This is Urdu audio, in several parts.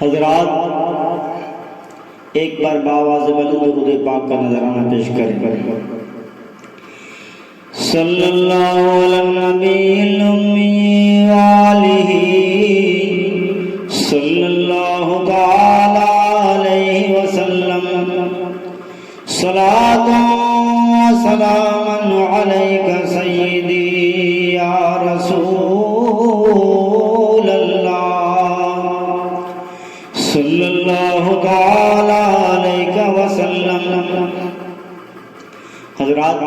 حضرات ایک بار باواز بلند درود پاک کا نذرانہ پیش کریں. صلی اللہ علی النبی الامی وآلہ صلی اللہ تعالی علیہ وسلم. صلاۃ و سلام علیک سیدی یا رسول اللہ صلی اللہ تعالی علیہ وسلم. حضرات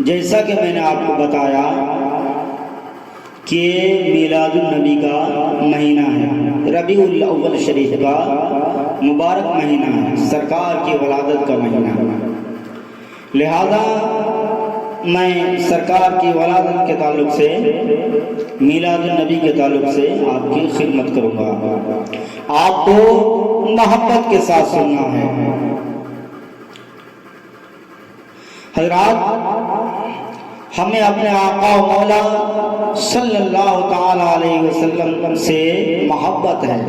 جیسا کہ میں نے آپ کو بتایا کہ میلاد النبی کا مہینہ ہے، ربیع الاول شریف کا مبارک مہینہ ہے، سرکار کی ولادت کا مہینہ ہے. لہذا میں سرکار کی ولادت کے تعلق سے، میلاد النبی کے تعلق سے آپ کی خدمت کروں گا. آپ کو محبت کے ساتھ سننا ہے. حضرات ہمیں اپنے آقا و مولا صلی اللہ تعالی علیہ وسلم سے محبت ہے،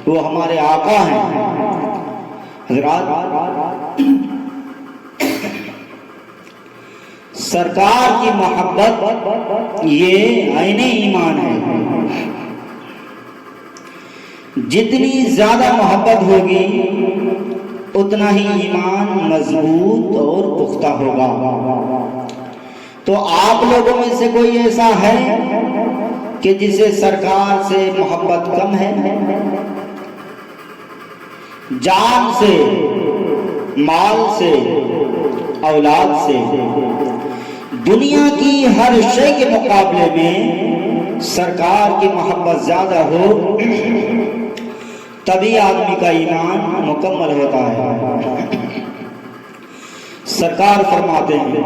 وہ ہمارے آقا ہیں. حضرات سرکار کی محبت یہ عین ایمان ہے. جتنی زیادہ محبت ہوگی اتنا ہی ایمان مضبوط اور پختہ ہوگا. تو آپ لوگوں میں سے کوئی ایسا ہے کہ جسے سرکار سے محبت کم ہے؟ جان سے، مال سے، اولاد سے، دنیا کی ہر شے کے مقابلے میں سرکار کی محبت زیادہ ہو تبھی آدمی کا ایمان مکمل ہوتا ہے. سرکار فرماتے ہیں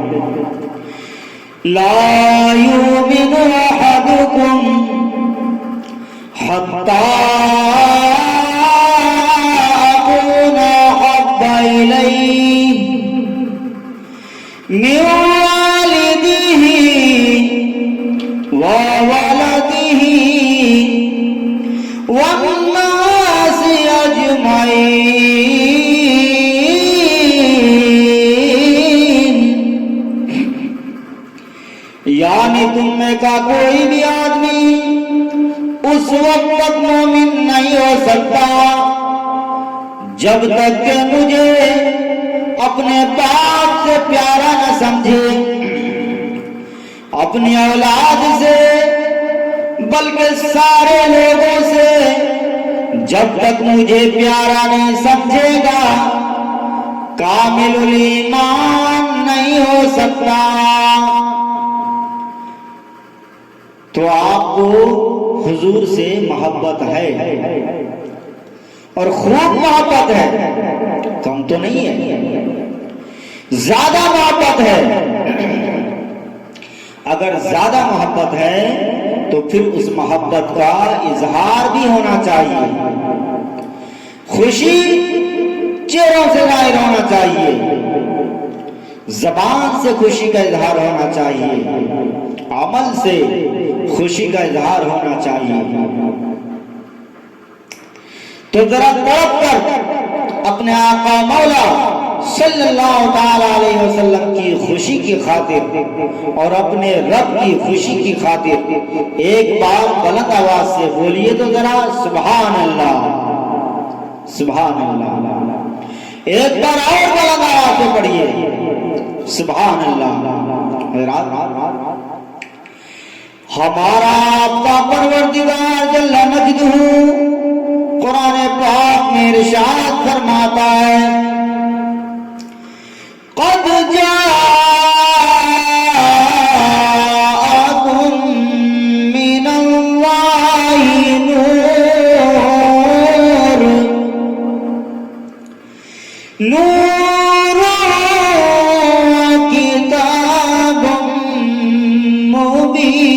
لا یؤمن احدکم حتی اکون احب الیہ من والدہ وولدہ والناس اجمعین. یعنی تم میں کا کوئی بھی آدمی اس وقت تک مومن نہیں ہو سکتا جب تک کہ مجھے اپنے باپ سے پیارا نہ سمجھے، اپنی اولاد سے، بلکہ سارے لوگوں سے جب تک مجھے پیارا نہیں سمجھے گا کامل الایمان نہیں ہو سکتا. تو آپ کو حضور سے محبت ہے اور خوب محبت ہے، کم تو نہیں ہے، زیادہ محبت ہے. اگر زیادہ محبت ہے تو پھر اس محبت کا اظہار بھی ہونا چاہیے، خوشی چہروں سے ظاہر ہونا چاہیے، زبان سے خوشی کا اظہار ہونا چاہیے، عمل سے خوشی کا اظہار ہونا چاہیے. تو ذرا تڑپ کر اپنے آقا مولا صلی اللہ تعالی علیہ وسلم کی خوشی کی خاطر اور اپنے رب کی خوشی کی خاطر ایک بار بلند آواز سے بولیے تو ذرا سبحان اللہ، سبحان اللہ. ایک بار اور بلند آواز سے پڑھیے سبحان اللہ. ہمارا آقا پروردگار جل مجدہ قرآن پاک میں ارشاد فرماتا ہے قد جاءکم من اللہ نور کتاب مبین.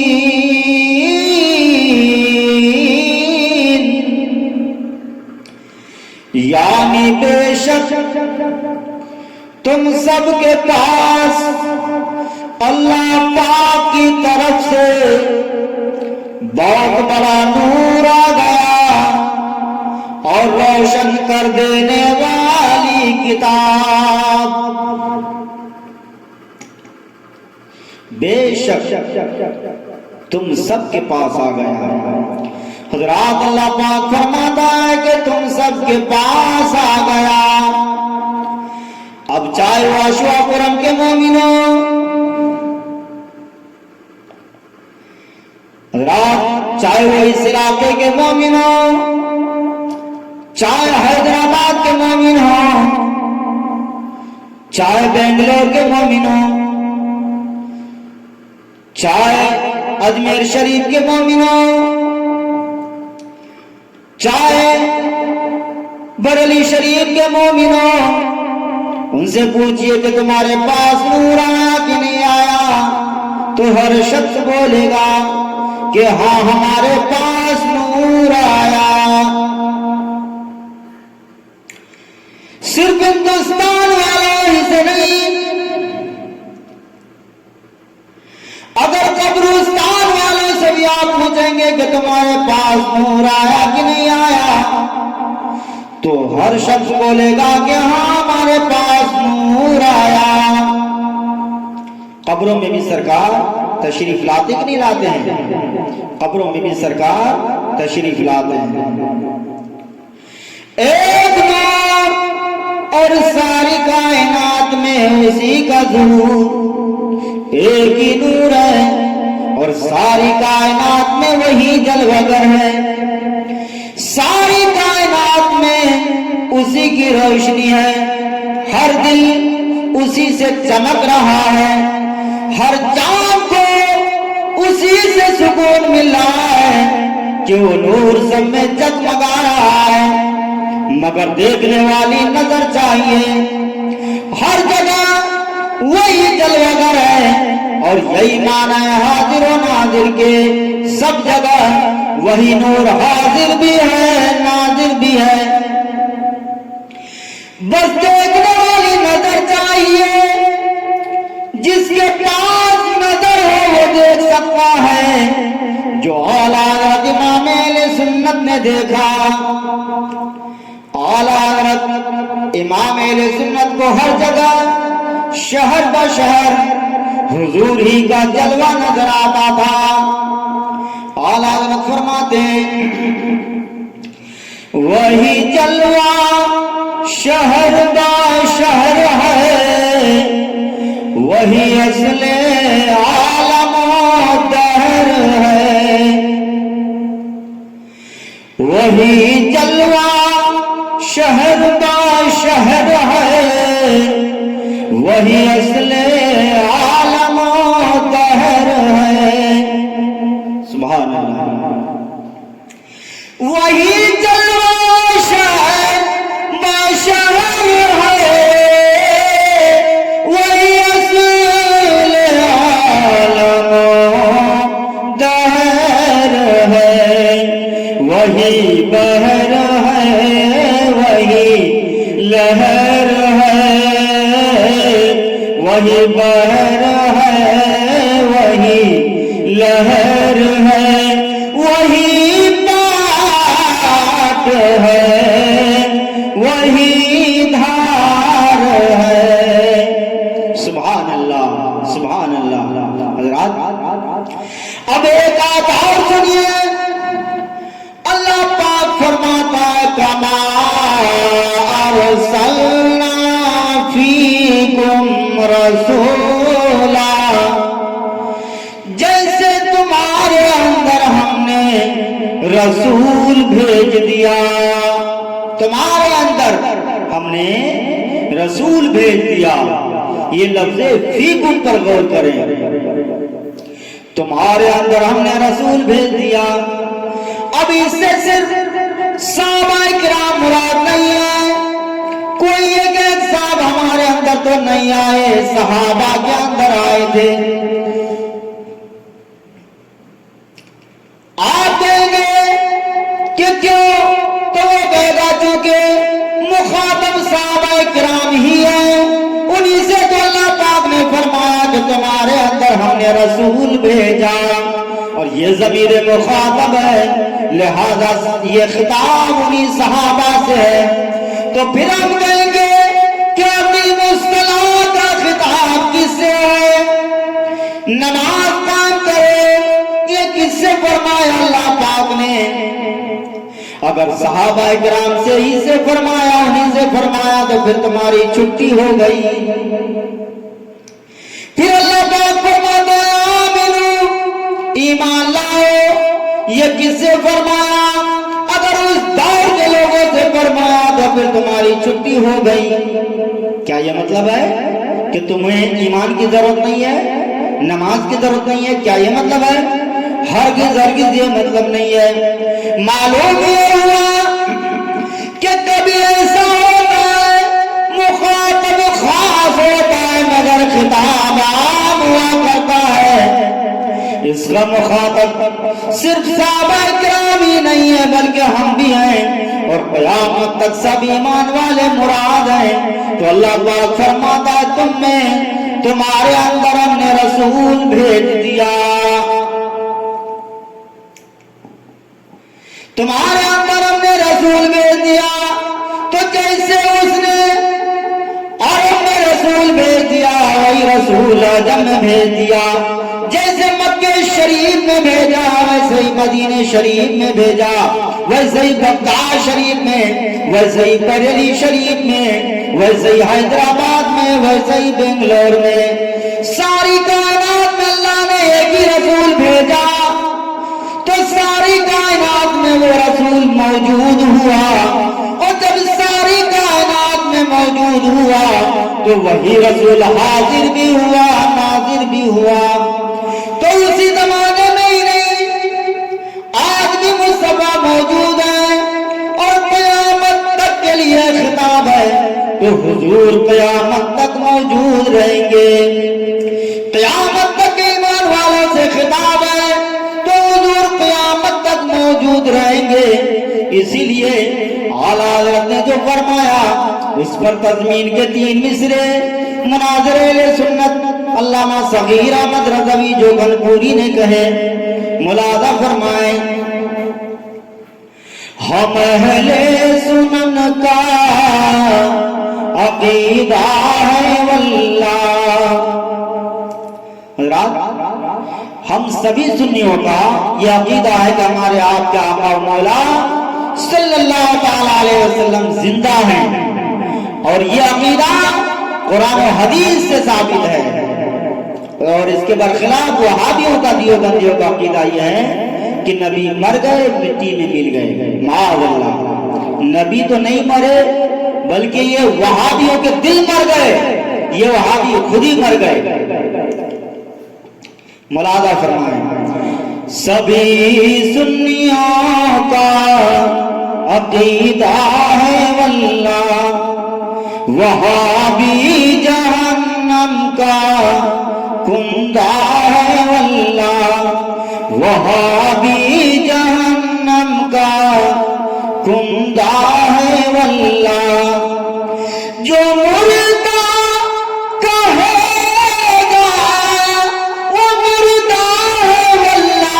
یعنی بے شک تم سب کے پاس اللہ پاک کی طرف سے بہت بڑا نور آ گیا کر دینے والی کتاب، بے شک تم سب کے پاس آ گیا ہے۔ حضرات اللہ پاک فرماتا ہے کہ تم سب کے پاس آ گیا۔ اب چاہے وہ اشوا پورم کے مومنوں، حضرات چاہے وہ اس علاقے کے مومن ہوں، چاہے حیدرآباد کے مومن ہوں، چاہے بنگلور کے مومن ہوں، چاہے اجمیر شریف کے مومن ہوں، چاہے بریلی شریف کے مومن ہوں، ان سے پوچھئے کہ تمہارے پاس نور آیا کہ نہیں آیا، تو ہر شخص بولے گا کہ ہاں ہمارے پاس نور آیا۔ صرف ہندوستان والوں ہی سے نہیں، اگر قبرستان والوں سے بھی آپ پوچھیں گے کہ تمہارے پاس نور آیا کہ نہیں آیا، تو ہر شخص بولے گا کہ ہاں ہمارے پاس نور آیا۔ قبروں میں بھی سرکار تشریف لاتے کہ نہیں لاتے ہیں؟ قبروں میں بھی سرکار تشریف لاتے ہیں۔ ایک نور اور ساری کائنات میں اسی کا ظہور، ایک ہی نور ہے اور ساری کائنات میں وہی جلوگر ہے، ساری کائنات میں اسی کی روشنی ہے، ہر دل اسی سے چمک رہا ہے، ہر جان کو اسی سے سکون مل رہا ہے کہ وہ نور سب میں جگمگا رہا ہے، مگر دیکھنے والی نظر چاہیے۔ ہر جگہ وہی جلوگر ہے، اور یہی معنی ہے حاضر و ناظر کے، سب جگہ وہی نور حاضر بھی ہے ناظر بھی ہے، بس دیکھنے والی نظر چاہیے۔ جس کے پاس نظر ہو وہ دیکھ سکتا ہے، جو اعلیٰ حضرت امام اہل سنت نے دیکھا۔ اعلیٰ حضرت امام اہل سنت کو ہر جگہ شہر بشہر حضور ہی کا جلوہ نظر آتا تھا۔ اعلیٰ حضرت فرماتے ہیں وہی جلوہ شہر بشہر ہے، وہی اصل عالم و دہر ہے، وہی جلوہ شہر بشہر ہے، وہی اصل عالم و دہر ہے۔ سبحان اللہ۔ وہی جلوہ شہر بشہر ہے، وہی اصل عالم و دہر ہے، وہی بحر ہے، وہی لہر ہے، وہی بحر ہے، وہی لہر ہے، وہی پاک ہے، وہی دھار ہے۔ سبحان اللہ سبحان اللہ۔ حضرات اب ایک آیت اور سنیے، اللہ پاک فرماتا ہے کما ارسلنا فیکم رسولا، جیسے تمہارے اندر ہم نے رسول بھیج دیا، تمہارے اندر ہم نے رسول بھیج دیا۔ یہ لفظ فیکم پر غور کریں، تمہارے اندر ہم نے رسول بھیج دیا۔ اب اس سے صرف صحابہ کرام مراد نہیں ہے، کوئی ایک صاحب ہمارے اندر تو نہیں آئے، صحابہ کے اندر آئے تھے۔ آپ کہیں گے کہ کیوں؟ تو وہ کہے گا چونکہ مخاطب صحابہ کرام ہی ہیں، انہی سے تو اللہ پاک نے فرمایا کہ تمہارے اندر ہم نے رسول بھیجا، اور یہ ضمیر مخاطب ہے، لہذا یہ خطاب انہی صحابہ سے ہے۔ تو پھر ہم کہیں گے کہ اقیم الصلاۃ کا خطاب کس سے ہے؟ نماز قائم کرو یہ کس سے فرمایا اللہ پاک نے؟ اگر صحابہ کرام سے ہی سے فرمایا انہیں سے فرمایا تو پھر تمہاری چھٹی ہو گئی۔ پھر اللہ پاک فرماتا ہے آمنو ایمان لاؤ یہ کس سے فرمایا؟ اگر اس دور کے لوگوں سے فرمایا تو پھر تمہاری چھٹی ہو گئی۔ کیا یہ مطلب ہے کہ تمہیں ایمان کی ضرورت نہیں ہے، نماز کی ضرورت نہیں ہے؟ کیا یہ مطلب ہے؟ ہرگز ہرگز یہ مطلب نہیں ہے۔ معلوم یہ ہوا کہ کبھی ایسا ہوتا ہے مخاطب خاص ہوتا ہے مگر خطاب عام ہوا کرتا ہے۔ اس کا مخاطب صرف صحابہ کرام ہی نہیں ہے بلکہ ہم بھی ہیں، اور قیامت تک سب ایمان والے مراد ہیں۔ تو اللہ پاک فرماتا ہے تم میں تمہارے اندر ہم نے رسول بھیج دیا، تمہارے اندر ہم نے رسول بھیج دیا۔ تو جیسے اس نے عرب میں رسول بھیج دیا وہی رسول عجم میں بھیج دیا، جیسے مکہ شریف میں بھیجا ویسے ہی مدینہ شریف میں بھیجا، ویسے ہی بغداد شریف میں، ویسے ہی بریلی شریف میں، ویسے ہی حیدرآباد میں، ویسے ہی بنگلور میں، ساری کائنات میں اللہ نے ایک ہی رسول بھیجا۔ تو ساری کائنات میں وہ رسول موجود ہوا، اور جب ساری کائنات میں موجود ہوا تو وہی رسول حاضر بھی ہوا ناظر بھی ہوا۔ تو اسی زمانے میں ہی نہیں آج بھی مصطفیٰ موجود ہے اور قیامت تک کے لیے خطاب ہے، تو حضور قیامت تک موجود رہیں گے۔ قیامت تک ایمان والوں سے خطاب ہے تو حضور قیامت تک موجود رہیں گے۔ اسی لیے اعلیٰ حضرت نے جو فرمایا اس پر تضمین کے 3 مصرے مناظر اہل سنت علامہ صغیر احمد رضوی جو گنپوری نے کہے، ملاحظہ فرمائیں۔ ہم اہل سنن کا عقیدہ ہے واللہ، حضرات ہم سبھی سنیوں کا یہ عقیدہ ہے کہ ہمارے آپ کے آقا و مولا صلی اللہ تعالی علیہ وسلم زندہ ہیں، اور یہ عقیدہ قرآن و حدیث سے ثابت ہے۔ اور اس کے برخلاف وہابیوں کا دیوبندیوں کا عقیدہ یہ ہے کہ نبی مر گئے مٹی میں مل گئے، معاذ اللہ، نبی تو نہیں مرے بلکہ یہ وہابیوں کے دل مر گئے، یہ وہابی خود ہی مر گئے۔ ملاحظہ فرمائیں، سبھی سنیوں کا عقیدہ ہے واللہ، وہابی جہنم کا کندہ ہے واللہ، وہابی جہنم کا کندہ ہے واللہ، جو مردہ کہے گا وہ مردہ ہے واللہ،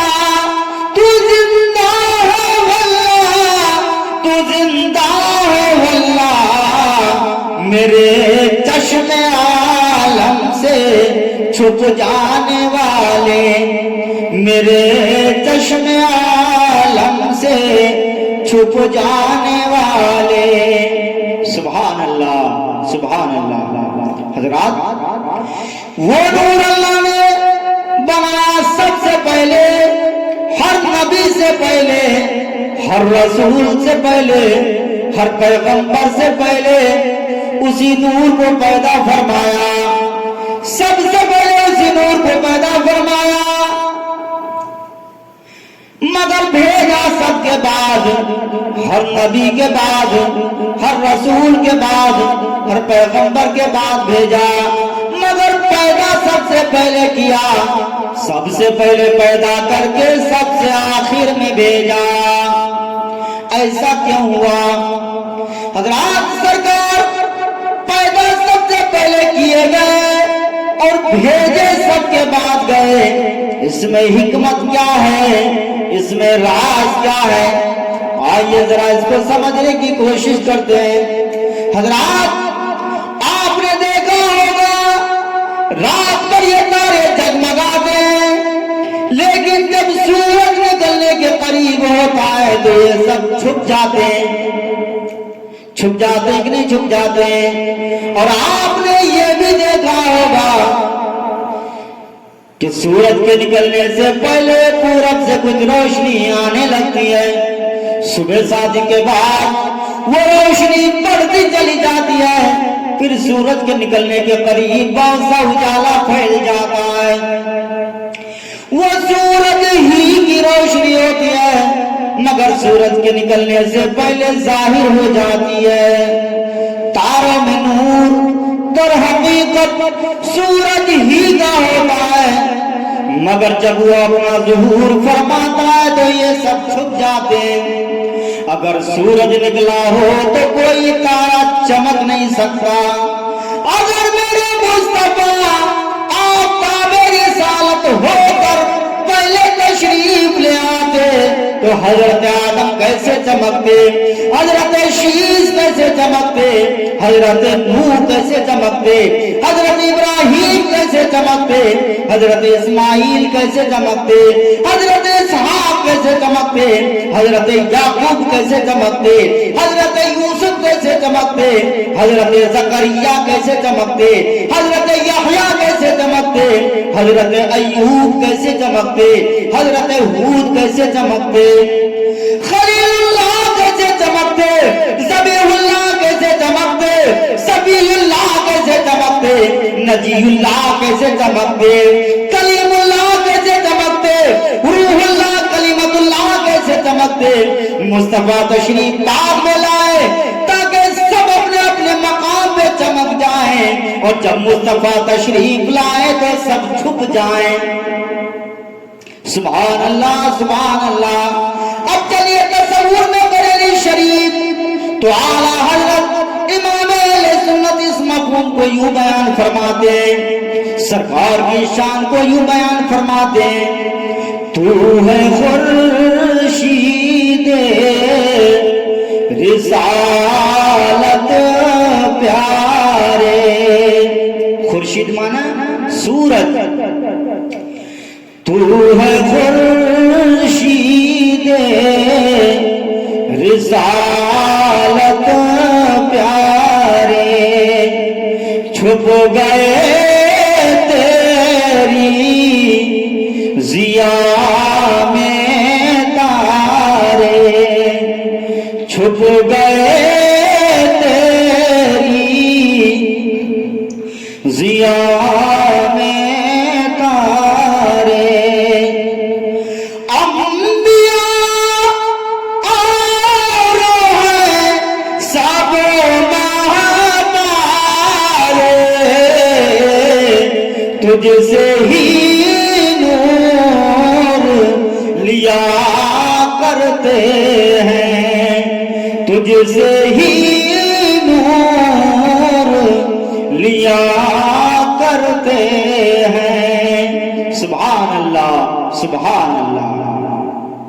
تو زندہ ہے واللہ، تو زندہ ہے واللہ، میرے چشم عالم سے چھپ جانے والے، میرے چشم عالم سے چھپ جانے والے، سبحان اللہ سبحان اللہ۔ حضرات وہ نور اللہ نے بنایا سب سے پہلے، ہر نبی سے پہلے، ہر رسول سے پہلے، ہر پیغمبر سے پہلے اسی نور کو پیدا فرمایا، سب سے پہلے اسی نور کو پیدا فرمایا، مگر بھیجا سب کے بعد، ہر نبی کے بعد، ہر رسول کے بعد، ہر پیغمبر کے بعد بھیجا، مگر پیدا سب سے پہلے کیا، سب سے پہلے پیدا کر کے سب سے آخر میں بھیجا۔ ایسا کیوں ہوا؟ حضرات سرکار پیدا سب سے پہلے کیے گئے اور بھیجے سب کے بعد گئے، اس میں حکمت کیا ہے، اس میں راز کیا ہے؟ آئیے ذرا اس کو سمجھنے کی کوشش کرتے ہیں۔ حضرات آپ نے دیکھا ہوگا رات پر یہ تارے جگمگاتے ہیں، لیکن جب سورج نکلنے کے قریب ہوتا ہے تو یہ سب چھپ جاتے ہیں۔ چھپ جاتے ہیں کہ نہیں چھپ جاتے ہیں؟ اور آپ نے یہ بھی دیکھا ہوگا کہ سورج کے نکلنے سے پہلے پورب سے کچھ روشنی آنے لگتی ہے، صبح شادی کے بعد وہ روشنی بڑھتی چلی جاتی ہے، پھر سورج کے نکلنے کے قریب بہت سا اجالا پھیل جاتا ہے، وہ سورج ہی کی روشنی ہوتی ہے مگر سورج کے نکلنے سے پہلے ظاہر ہو جاتی ہے۔ تاروں میں نور در حقیقت سورج ہی کا ہوتا ہے، مگر جب وہ اپنا ظہور فرماتا ہے تو یہ سب چھپ جاتے ہیں۔ اگر سورج نکلا ہو تو کوئی تارا چمک نہیں سکتا۔ اگر میرے مصطفیٰ آفتاب رسالت ہو کر پہلے تشریف لے آتے تو حضرت آدم کیسے چمکتے، حضرت شیش کیسے چمکتے، حضرت نوح کیسے چمکتے، حضرت ابراہیم کیسے چمکتے، حضرت اسماعیل کیسے چمکتے، حضرت اسحاق کیسے چمکتے، حضرت یعقوب کیسے چمکتے، حضرت یوسف کیسے چمکتے، حضرت زکریا کیسے چمکتے، حضرت یحییٰ کیسے چمکتے، حضرت ایوب کیسے چمکتے، حضرت ہود کیسے چمکتے، خلیل اللہ کیسے چمکتے، ذبیح اللہ کیسے چمکتے، صفی اللہ کیسے چمکتے، نجی اللہ کیسے چمکتے، کلیم اللہ کیسے چمکتے، روح اللہ کلیمت اللہ کیسے چمکتے۔ مصطفیٰ تشریف بعد میں لائے تاکہ سب اپنے اپنے مقام پہ چمک جائیں، اور جب مصطفیٰ تشریف لائے تو سب چھپ جائیں۔ سبحان اللہ سبحان اللہ۔ اب چلیے تصور میں بریلی شریف تو اعلیٰ حضرت امام اہل سنت اس مفہوم کو یوں بیان فرماتے ہیں، سرکار کی شان کو یوں بیان فرماتے ہیں، تو ہے خورشید رسالت پیارے۔ خورشید مانا سورج، تو ہے خورشید رسالت پیارے، چھپ گئے تیری ضیا میں تارے، چھپ گئے تیری ضیا میں تجھ سے ہی نور لیا کرتے ہیں، تجھ سے ہی نور لیا کرتے ہیں۔ سبحان اللہ سبحان اللہ۔